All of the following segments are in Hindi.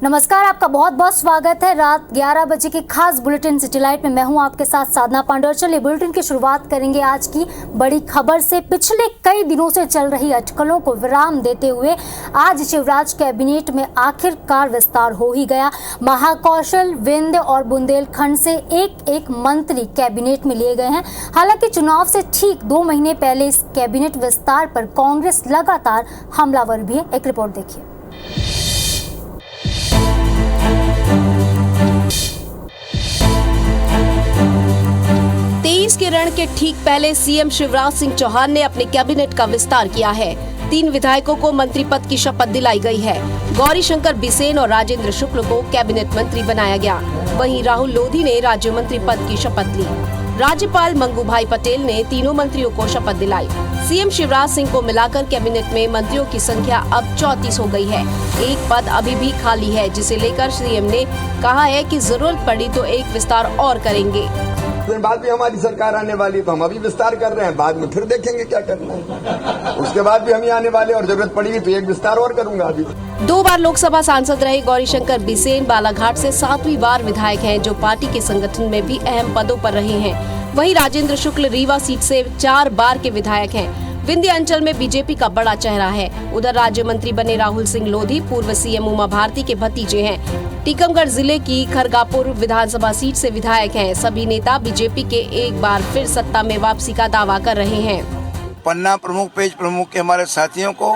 नमस्कार, आपका बहुत बहुत स्वागत है रात 11 बजे के खास बुलेटिन सिटी लाइट में। मैं हूं आपके साथ साधना पांडे। चलिए बुलेटिन की शुरुआत करेंगे आज की बड़ी खबर से। पिछले कई दिनों से चल रही अटकलों को विराम देते हुए आज शिवराज कैबिनेट में आखिरकार विस्तार हो ही गया। महाकौशल, विंध्य और बुंदेलखंड से एक एक मंत्री कैबिनेट में लिए गए हैं। हालांकि चुनाव से ठीक 2 महीने पहले इस कैबिनेट विस्तार पर कांग्रेस लगातार हमलावर भी है। एक रिपोर्ट देखिए। के रण के ठीक पहले सीएम शिवराज सिंह चौहान ने अपने कैबिनेट का विस्तार किया है। 3 विधायकों को मंत्री पद की शपथ दिलाई गई है। गौरीशंकर बिसेन और राजेंद्र शुक्ल को कैबिनेट मंत्री बनाया गया। वहीं राहुल लोधी ने राज्य मंत्री पद की शपथ ली। राज्यपाल मंगू भाई पटेल ने तीनों मंत्रियों को शपथ दिलाई। सीएम शिवराज सिंह को मिलाकर कैबिनेट में मंत्रियों की संख्या अब 34 हो गई है। एक पद अभी भी खाली है, जिसे लेकर सीएम ने कहा है कि जरूरत पड़ी तो एक विस्तार और करेंगे। दिन बाद भी हमारी सरकार आने वाली, तो हम अभी विस्तार कर रहे हैं, बाद में फिर देखेंगे क्या करना है। उसके बाद भी हम ही आने वाले और जरूरत पड़ेगी तो एक विस्तार और करूंगा। अभी 2 बार लोकसभा सांसद रहे गौरीशंकर बिसेन बालाघाट से 7वीं बार विधायक हैं, जो पार्टी के संगठन में भी अहम पदों पर रहे हैं। वहीं राजेंद्र शुक्ल रीवा सीट से 4 बार के विधायक हैं। विंध्य अंचल में बीजेपी का बड़ा चेहरा है। उधर राज्य मंत्री बने राहुल सिंह लोधी पूर्व सीएम उमा भारती के भतीजे हैं। टीकमगढ़ जिले की खरगापुर विधानसभा सीट से विधायक हैं। सभी नेता बीजेपी के एक बार फिर सत्ता में वापसी का दावा कर रहे हैं। पन्ना प्रमुख, पेज प्रमुख के हमारे साथियों को,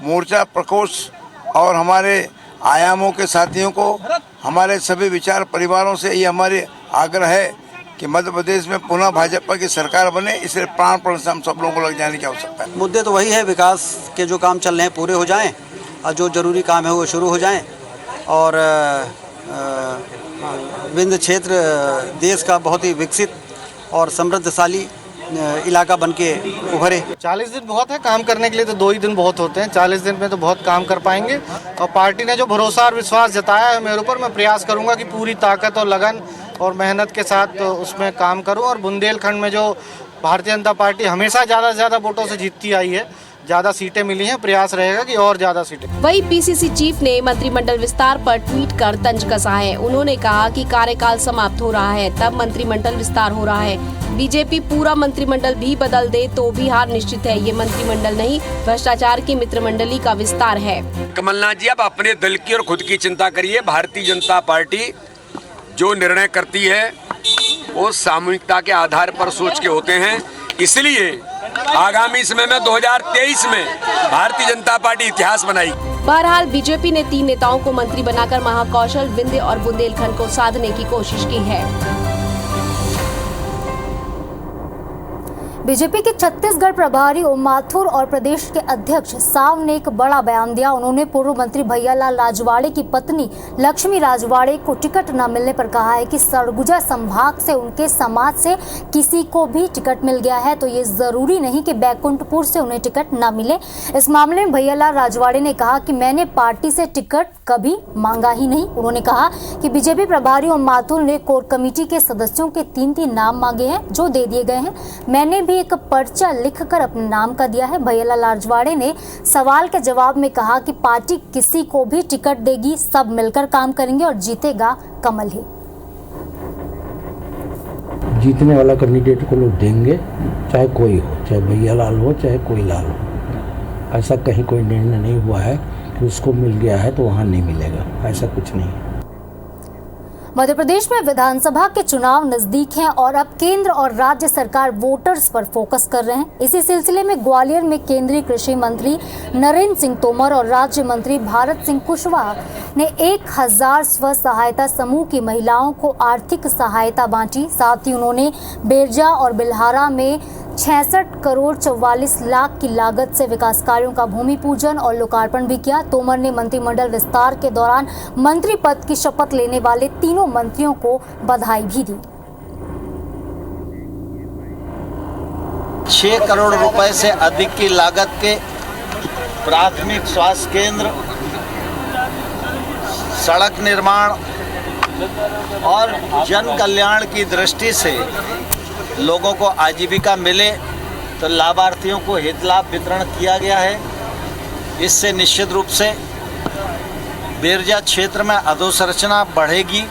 मोर्चा प्रकोष्ठ और हमारे आयामों के साथियों को, हमारे सभी विचार परिवारों से ये हमारे आग्रह है कि मध्य प्रदेश में पुनः भाजपा की सरकार बने। इसलिए प्राण से हम सब लोगों को लग जाने की आवश्यकता है। मुद्दे तो वही है, विकास के जो काम चल रहे हैं पूरे हो जाएं और जो जरूरी काम है वो शुरू हो जाएं और विंध्य क्षेत्र देश का बहुत ही विकसित और समृद्धशाली इलाका बनके उभरे। 40 दिन बहुत है काम करने के लिए, तो 2 ही दिन बहुत होते हैं। 40 दिन में तो बहुत काम कर पाएंगे और पार्टी ने जो भरोसा और विश्वास जताया है मेरे ऊपर, मैं प्रयास करूंगा कि पूरी ताकत और लगन और मेहनत के साथ तो उसमें काम करूं। और बुंदेलखंड में जो भारतीय जनता पार्टी हमेशा ज़्यादा से ज़्यादा वोटों से जीतती आई है, ज़्यादा सीटें मिली हैं, प्रयास रहेगा कि और ज़्यादा सीटें। वहीं पीसीसी चीफ ने मंत्रिमंडल विस्तार पर ट्वीट कर तंज कसा है। उन्होंने कहा कि कार्यकाल समाप्त हो रहा है, तब मंत्रिमंडल विस्तार हो रहा है। बीजेपी पूरा मंत्रिमंडल भी बदल दे तो भी हार निश्चित है। ये मंत्रिमंडल नहीं, भ्रष्टाचार की मित्रमंडली का विस्तार है। कमलनाथ जी, आप अपने दल की और खुद की चिंता करिए। भारतीय जनता पार्टी जो निर्णय करती है वो सामूहिकता के आधार पर सोच के होते हैं। इसलिए आगामी समय में 2023 में भारतीय जनता पार्टी इतिहास बनाएगी। बहरहाल बीजेपी ने 3 नेताओं को मंत्री बनाकर महाकौशल, विंध्य और बुंदेलखंड को साधने की कोशिश की है। बीजेपी के छत्तीसगढ़ प्रभारी ओम माथुर और प्रदेश के अध्यक्ष साव ने एक बड़ा बयान दिया। उन्होंने पूर्व मंत्री भैयालाल राजवाड़े की पत्नी लक्ष्मी राजवाड़े को टिकट न मिलने पर कहा है कि सरगुजा संभाग से उनके समाज से किसी को भी टिकट मिल गया है तो ये जरूरी नहीं कि बैकुंठपुर से उन्हें टिकट न मिले। इस मामले में भैयालाल राजवाड़े ने कहा कि मैंने पार्टी से टिकट कभी मांगा ही नहीं। उन्होंने कहा कि बीजेपी प्रभारी ओम माथुर ने कोर कमेटी के सदस्यों के 3 नाम मांगे हैं जो दे दिए गए हैं। मैंने भी एक पर्चा लिखकर अपने नाम का दिया है। भैयालाल राजवाड़े ने सवाल के जवाब में कहा कि पार्टी किसी को भी टिकट देगी, सब मिलकर काम करेंगे और जीतेगा कमल ही। जीतने वाला कैंडिडेट को लोग देंगे, चाहे कोई हो, चाहे भैयालाल हो चाहे कोई लाल हो। ऐसा कहीं कोई निर्णय नहीं हुआ है कि उसको मिल गया है तो वहाँ नहीं मिलेगा, ऐसा कुछ नहीं है। मध्य प्रदेश में विधानसभा के चुनाव नजदीक हैं और अब केंद्र और राज्य सरकार वोटर्स पर फोकस कर रहे हैं। इसी सिलसिले में ग्वालियर में केंद्रीय कृषि मंत्री नरेंद्र सिंह तोमर और राज्य मंत्री भारत सिंह कुशवाहा ने 1000 स्व सहायता समूह की महिलाओं को आर्थिक सहायता बांटी। साथ ही उन्होंने बेरजा और बिल्हारा में 66 करोड़ 44 लाख की लागत से विकास कार्यों का भूमि पूजन और लोकार्पण भी किया। तोमर ने मंत्रिमंडल विस्तार के दौरान मंत्री पद की शपथ लेने वाले तीनों मंत्रियों को बधाई भी दी। 6 करोड़ रुपए से अधिक की लागत के प्राथमिक स्वास्थ्य केंद्र, सड़क निर्माण और जन कल्याण की दृष्टि से लोगों को आजीविका मिले तो लाभार्थियों को हित लाभ वितरण किया गया है। इससे निश्चित रूप से बेरजा क्षेत्र में अधोसंरचना बढ़ेगी।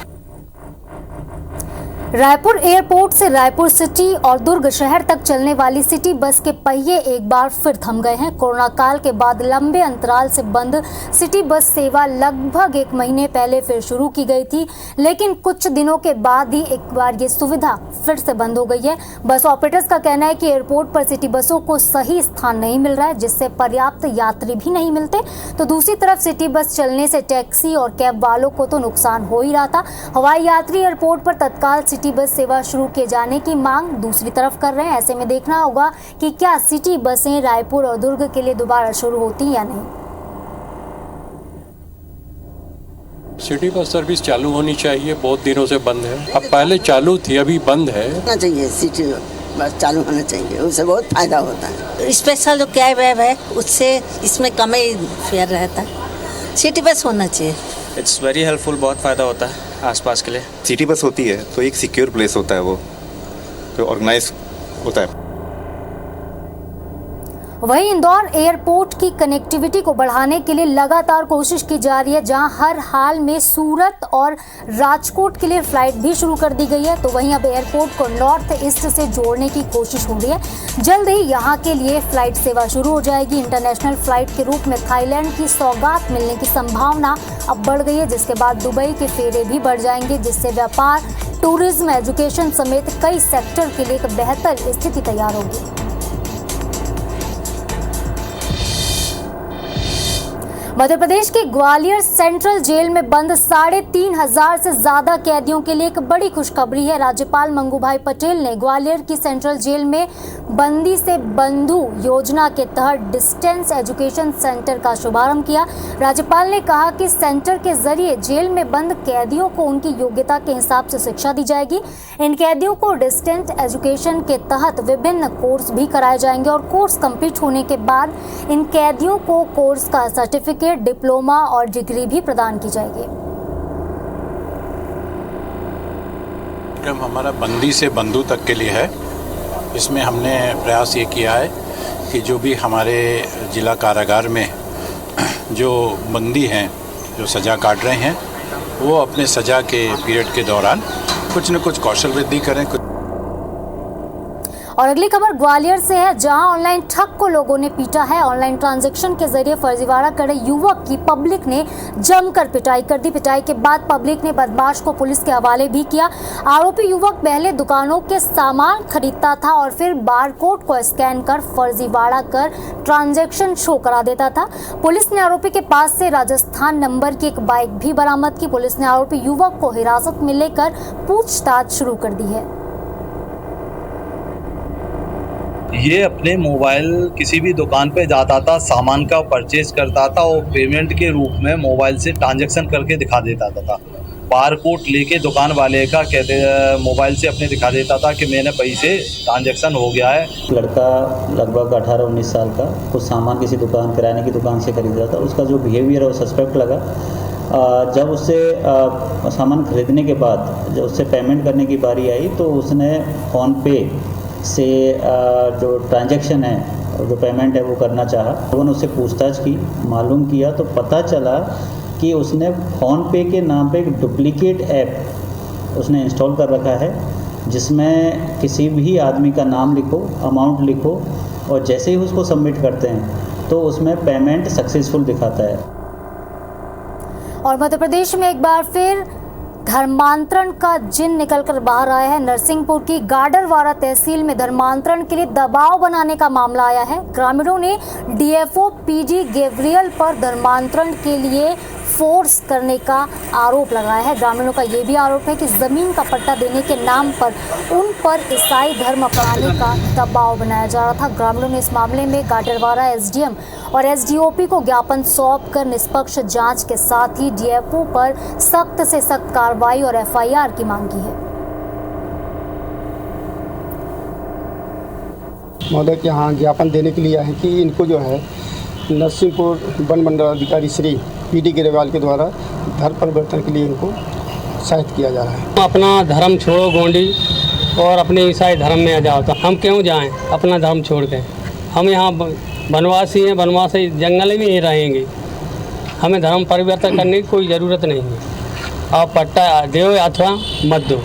रायपुर एयरपोर्ट से रायपुर सिटी और दुर्ग शहर तक चलने वाली सिटी बस के पहिए एक बार फिर थम गए हैं। कोरोना काल के बाद लंबे अंतराल से बंद सिटी बस सेवा लगभग 1 महीने पहले फिर शुरू की गई थी, लेकिन कुछ दिनों के बाद ही एक बार ये सुविधा फिर से बंद हो गई है। बस ऑपरेटर्स का कहना है कि एयरपोर्ट पर सिटी बसों को सही स्थान नहीं मिल रहा है, जिससे पर्याप्त यात्री भी नहीं मिलते। तो दूसरी तरफ सिटी बस चलने से टैक्सी और कैब वालों को तो नुकसान हो ही रहा था। हवाई यात्री एयरपोर्ट पर तत्काल सिटी बस सेवा शुरू किए जाने की मांग दूसरी तरफ कर रहे हैं। ऐसे में देखना होगा कि क्या सिटी बसें रायपुर और दुर्ग के लिए दोबारा शुरू होती या नहीं। सिटी बस सर्विस चालू होनी चाहिए, बहुत दिनों से बंद है। अब पहले चालू थी, अभी बंद है। होना चाहिए, सिटी बस चालू होना चाहिए, उससे बहुत फायदा होता है। स्पेशल जो कैब है उससे इसमें कम ही फेयर रहता है। सिटी बस होना चाहिए। इट्स वेरी हेल्पफुल, बहुत फ़ायदा होता है आसपास के लिए। सिटी बस होती है तो एक सिक्योर प्लेस होता है, वो तो ऑर्गेनाइज होता है। वहीं इंदौर एयरपोर्ट की कनेक्टिविटी को बढ़ाने के लिए लगातार कोशिश की जा रही है, जहां हर हाल में सूरत और राजकोट के लिए फ्लाइट भी शुरू कर दी गई है। तो वहीं अब एयरपोर्ट को नॉर्थ ईस्ट से जोड़ने की कोशिश हो रही है। जल्द ही यहां के लिए फ्लाइट सेवा शुरू हो जाएगी। इंटरनेशनल फ्लाइट के रूप में थाईलैंड की सौगात मिलने की संभावना अब बढ़ गई है, जिसके बाद दुबई के फेरे भी बढ़ जाएंगे, जिससे व्यापार, टूरिज्म, एजुकेशन समेत कई सेक्टर के लिए एक बेहतर स्थिति तैयार होगी। मध्य प्रदेश के ग्वालियर सेंट्रल जेल में बंद 3,500 से ज्यादा कैदियों के लिए एक बड़ी खुशखबरी है। राज्यपाल मंगू भाई पटेल ने ग्वालियर की सेंट्रल जेल में बंदी से बंधु योजना के तहत डिस्टेंस एजुकेशन सेंटर का शुभारंभ किया। राज्यपाल ने कहा कि सेंटर के जरिए जेल में बंद कैदियों को उनकी योग्यता के हिसाब से शिक्षा दी जाएगी। इन कैदियों को डिस्टेंस एजुकेशन के तहत विभिन्न कोर्स भी कराए जाएंगे और कोर्स कंप्लीट होने के बाद इन कैदियों को कोर्स का सर्टिफिकेट, डिप्लोमा और डिग्री भी प्रदान की जाएगी। हमारा बंदी से बंधु तक के लिए है। इसमें हमने प्रयास ये किया है कि जो भी हमारे जिला कारागार में जो बंदी हैं, जो सज़ा काट रहे हैं, वो अपने सज़ा के पीरियड के दौरान कुछ न कुछ कौशल वृद्धि करें। और अगली खबर ग्वालियर से है, जहां ऑनलाइन ठग को लोगों ने पीटा है। ऑनलाइन ट्रांजैक्शन के जरिए फर्जीवाड़ा करे युवक की पब्लिक ने जमकर पिटाई कर दी। पिटाई के बाद पब्लिक ने बदमाश को पुलिस के हवाले भी किया। आरोपी युवक पहले दुकानों के सामान खरीदता था और फिर बारकोड को स्कैन कर फर्जीवाड़ा कर ट्रांजैक्शन शो करा देता था। पुलिस ने आरोपी के पास से राजस्थान नंबर की एक बाइक भी बरामद की। पुलिस ने आरोपी युवक को हिरासत में लेकर पूछताछ शुरू कर दी है। ये अपने मोबाइल किसी भी दुकान पे जाता था, सामान का परचेज करता था और पेमेंट के रूप में मोबाइल से ट्रांजैक्शन करके दिखा देता था। बारकोड लेके दुकान वाले का मोबाइल से अपने दिखा देता था कि मैंने पैसे ट्रांजैक्शन हो गया है। लड़का लगभग 18-19 साल का कुछ सामान किसी दुकान, किराने की दुकान से खरीद रहा था। उसका जो बिहेवियर है वो सस्पेक्ट लगा। जब उससे सामान खरीदने के बाद जब उससे पेमेंट करने की बारी आई तो उसने फ़ोनपे से जो ट्रांजैक्शन है, जो पेमेंट है वो करना चाहा। लोगों ने उससे पूछताछ की, मालूम किया तो पता चला कि उसने फ़ोनपे के नाम पे एक डुप्लीकेट ऐप उसने इंस्टॉल कर रखा है, जिसमें किसी भी आदमी का नाम लिखो, अमाउंट लिखो और जैसे ही उसको सबमिट करते हैं तो उसमें पेमेंट सक्सेसफुल दिखाता है। और मध्य प्रदेश में एक बार फिर धर्मांतरण का जिन निकलकर बाहर आया है। नरसिंहपुर की गाडरवारा तहसील में धर्मांतरण के लिए दबाव बनाने का मामला आया है। ग्रामीणों ने डीएफओ पीडी गेब्रियल पर धर्मांतरण के लिए फोर्स करने का आरोप लगाया है। ग्रामीणों का ये भी आरोप है कि जमीन का पट्टा देने के नाम पर उन पर ईसाई धर्म अपनाने का दबाव बनाया जा रहा था। ग्रामीणों ने इस मामले में गाडरवारा एसडीएम और एसडीओपी को ज्ञापन सौंपकर निष्पक्ष जांच के साथ ही डीएफओ पर सख्त से सख्त कार्रवाई और एफआईआर की मांग की है। महोदय के यहाँ ज्ञापन देने के लिए आए कि इनको जो है नरसिंहपुर वन मंडलाधिकारी श्री पीडी गेब्रियल के द्वारा धर्म परिवर्तन के लिए इनको सहायता किया जा रहा है। अपना धर्म छोड़ो गोंडी और अपने ईसाई धर्म में आ जाओ, तो हम क्यों जाएं अपना धर्म छोड़ के? हम यहाँ वनवासी हैं, वनवासी जंगल में ही रहेंगे। हमें धर्म परिवर्तन करने की कोई ज़रूरत नहीं है। आप पट्टा दो अथवा मत दो।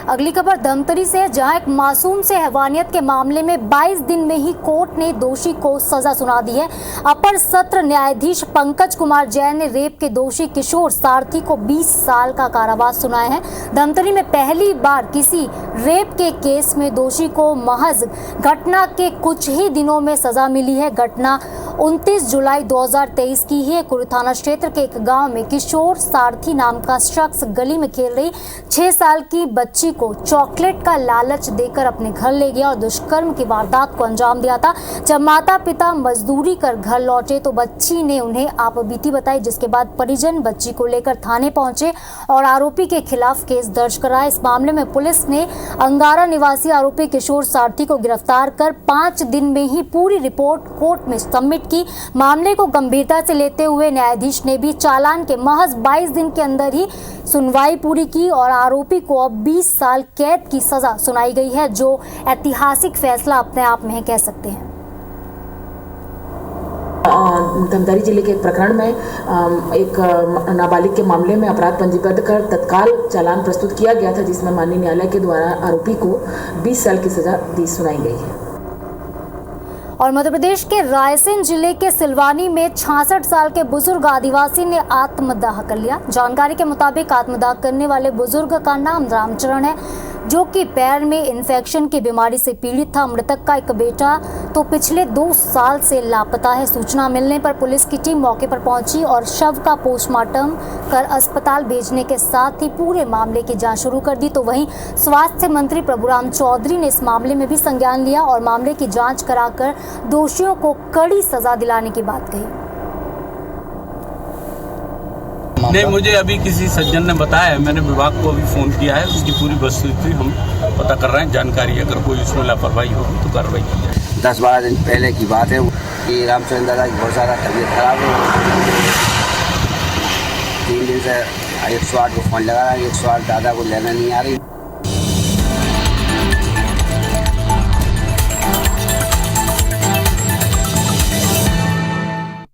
अगली खबर धमतरी से है, जहां एक मासूम से हैवानियत के मामले में 22 दिन में ही कोर्ट ने दोषी को सजा सुना दी है। अपर सत्र न्यायाधीश पंकज कुमार जैन ने रेप के दोषी किशोर सारथी को 20 साल का कारावास सुनाया है। धमतरी में पहली बार किसी रेप के केस में दोषी को महज घटना के कुछ ही दिनों में सजा मिली है। घटना 29 जुलाई 2023 की है। कुरु थाना क्षेत्र के एक गांव में किशोर सारथी नाम का शख्स गली में खेल रही 6 साल की बच्ची को चॉकलेट का लालच देकर अपने घर ले गया और दुष्कर्म की वारदात को अंजाम दिया था। जब माता पिता मजदूरी कर घर लौटे तो बच्ची ने उन्हें आपबीती बताई, जिसके बाद परिजन बच्ची को लेकर थाने पहुंचे और आरोपी के खिलाफ केस दर्ज कराया। इस मामले में पुलिस ने अंगारा निवासी आरोपी किशोर सारथी को गिरफ्तार कर 5 दिन में ही पूरी रिपोर्ट कोर्ट में सबमिट की। मामले को गंभीरता से लेते हुए न्यायाधीश ने भी चालान के महज 22 दिन के अंदर ही सुनवाई पूरी की और आरोपी को अब 20 साल कैद की सजा सुनाई गई है, जो ऐतिहासिक फैसला अपने आप में कह सकते हैं। धमतरी जिले के एक प्रकरण में एक नाबालिग के मामले में अपराध पंजीबद्ध कर तत्काल चालान प्रस्तुत किया गया था, जिसमें माननीय न्यायालय के द्वारा आरोपी को 20 साल की सजा सुनाई गई है। और मध्य प्रदेश के रायसेन जिले के सिलवानी में 66 साल के बुजुर्ग आदिवासी ने आत्मदाह कर लिया। जानकारी के मुताबिक आत्मदाह करने वाले बुजुर्ग का नाम रामचरण है, जो कि पैर में इन्फेक्शन की बीमारी से पीड़ित था। मृतक का एक बेटा तो पिछले 2 साल से लापता है। सूचना मिलने पर पुलिस की टीम मौके पर पहुंची और शव का पोस्टमार्टम कर अस्पताल भेजने के साथ ही पूरे मामले की जांच शुरू कर दी। तो वहीं स्वास्थ्य मंत्री प्रभुराम चौधरी ने इस मामले में भी संज्ञान लिया और मामले की जांच कराकर दोषियों को कड़ी सजा दिलाने की बात कही। नहीं, मुझे अभी किसी सज्जन ने बताया है, मैंने विभाग को अभी फ़ोन किया है, उसकी पूरी वस्तुस्थिति हम पता कर रहे हैं। जानकारी अगर कोई उसमें लापरवाही होगी तो कार्रवाई की जाए। 10-12 दिन पहले की बात है कि रामचंद्र दादा की बहुत ज़्यादा तबीयत खराब है। 3 दिन से 108 को फ़ोन लगा रहा है, 108 दादा को लेना नहीं आ रही।